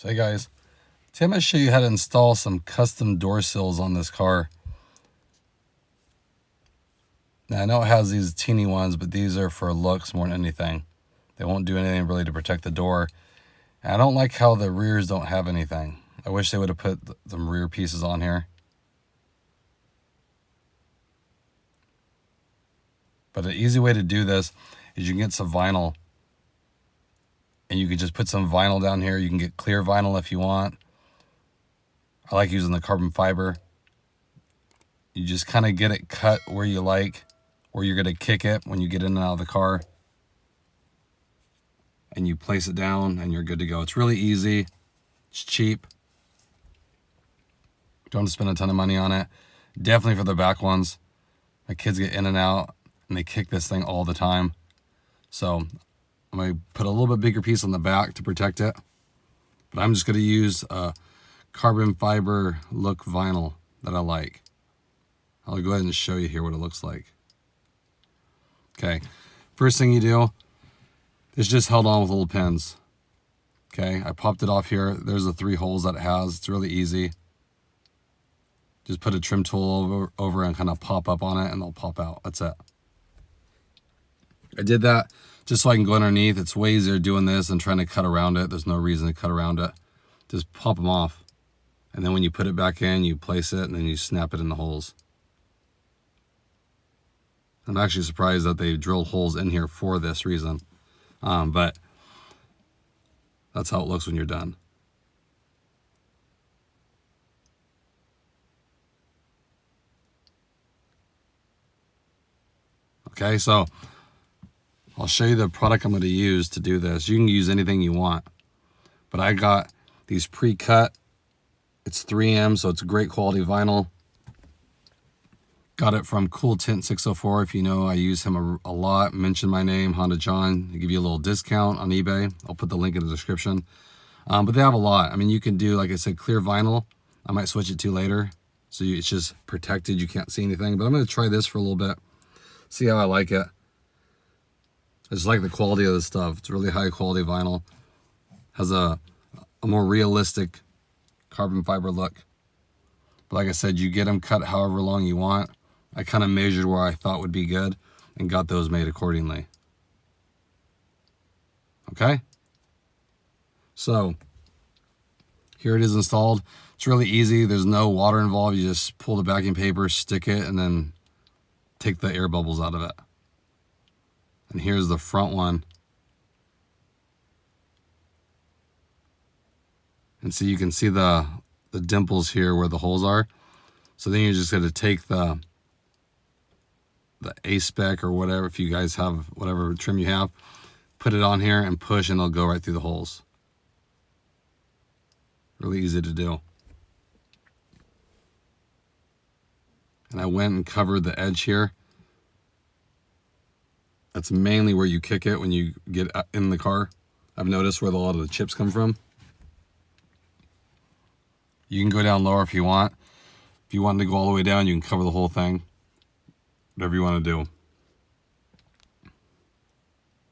So hey guys, today I'm going to show you how to install some custom door sills on this car. Now I know it has these teeny ones, but these are for looks more than anything. They won't do anything really to protect the door. And I don't like how the rears don't have anything. I wish they would have put some rear pieces on here. But an easy way to do this is you can get some vinyl. And you can just put some vinyl down here. You can get clear vinyl if you want. I like using the carbon fiber. You just kind of get it cut where you like, where you're going to kick it when you get in and out of the car. And you place it down and you're good to go. It's really easy. It's cheap. Don't spend a ton of money on it. Definitely for the back ones. My kids get in and out and they kick this thing all the time. So I'm going to put a little bit bigger piece on the back to protect it. But I'm just going to use a carbon fiber look vinyl that I like. I'll go ahead and show you here what it looks like. Okay, first thing you do is just held on with little pins. Okay, I popped it off here. There's the 3 holes that it has. It's really easy. Just put a trim tool over and kind of pop up on it and they'll pop out. That's it. I did that just so I can go underneath. It's way easier doing this than trying to cut around it. There's no reason to cut around it. Just pop them off. And then when you put it back in, you place it and then you snap it in the holes. I'm actually surprised that they drilled holes in here for this reason. But that's how it looks when you're done. Okay, so I'll show you the product I'm going to use to do this. You can use anything you want, but I got these pre-cut. It's 3M, so it's great quality vinyl. Got it from Cool Tint 604. If you know, I use him a lot. Mention my name, Honda John. They give you a little discount on eBay. I'll put the link in the description. But they have a lot. I mean, you can do, like I said, clear vinyl. I might switch it to later, so it's just protected. You can't see anything. But I'm going to try this for a little bit. See how I like it. I just like the quality of the stuff. It's really high quality vinyl. Has a more realistic carbon fiber look. But like I said, you get them cut however long you want. I kind of measured where I thought would be good and got those made accordingly. Okay? So, here it is installed. It's really easy. There's no water involved. You just pull the backing paper, stick it, and then take the air bubbles out of it. And here's the front one. And so you can see the dimples here where the holes are. So then you're just going to take the A-spec or whatever, if you guys have whatever trim you have, put it on here and push and it'll go right through the holes. Really easy to do. And I went and covered the edge here. That's mainly where you kick it when you get in the car. I've noticed where a lot of the chips come from. You can go down lower if you want. If you want to go all the way down, you can cover the whole thing. Whatever you want to do.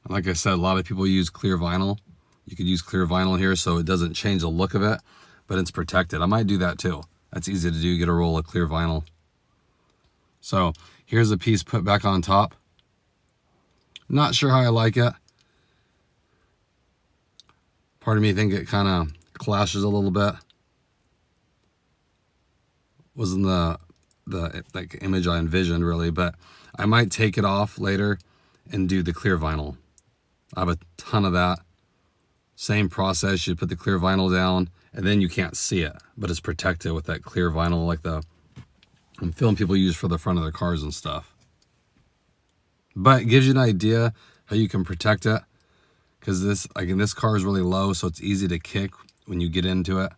And like I said, a lot of people use clear vinyl. You could use clear vinyl here so it doesn't change the look of it, but it's protected. I might do that too. That's easy to do, get a roll of clear vinyl. So here's a piece put back on top. Not sure how I like it. Part of me think it kind of clashes a little bit. Wasn't the like image I envisioned really, but I might take it off later and do the clear vinyl. I have a ton of that. Same process, you put the clear vinyl down and then you can't see it, but it's protected with that clear vinyl like the film people use for the front of their cars and stuff. But it gives you an idea how you can protect it, because this car is really low, so it's easy to kick when you get into it.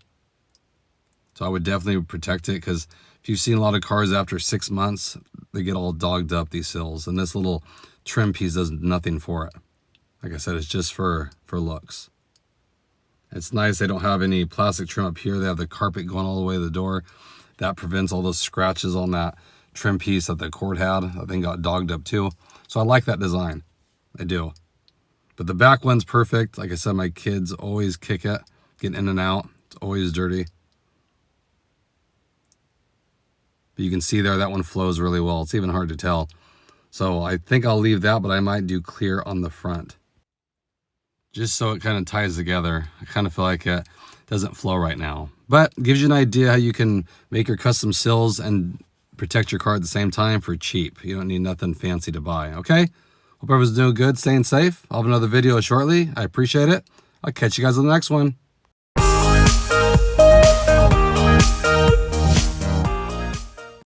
So I would definitely protect it, because if you've seen a lot of cars after 6 months, they get all dogged up, these sills, and this little trim piece does nothing for it. Like I said, it's just for looks. It's nice they don't have any plastic trim up here. They have the carpet going all the way to the door. That prevents all those scratches on that trim piece that the Accord had. I think got dogged up too. So I like that design. I do. But the back one's perfect. Like I said, my kids always kick it. getting in and out. It's always dirty. But you can see there, that one flows really well. It's even hard to tell. So I think I'll leave that, but I might do clear on the front, just so it kind of ties together. I kind of feel like it doesn't flow right now, but gives you an idea how you can make your custom sills and protect your car at the same time for cheap. You don't need nothing fancy to buy, okay? Hope everyone's doing good, staying safe. I'll have another video shortly. I appreciate it. I'll catch you guys on the next one.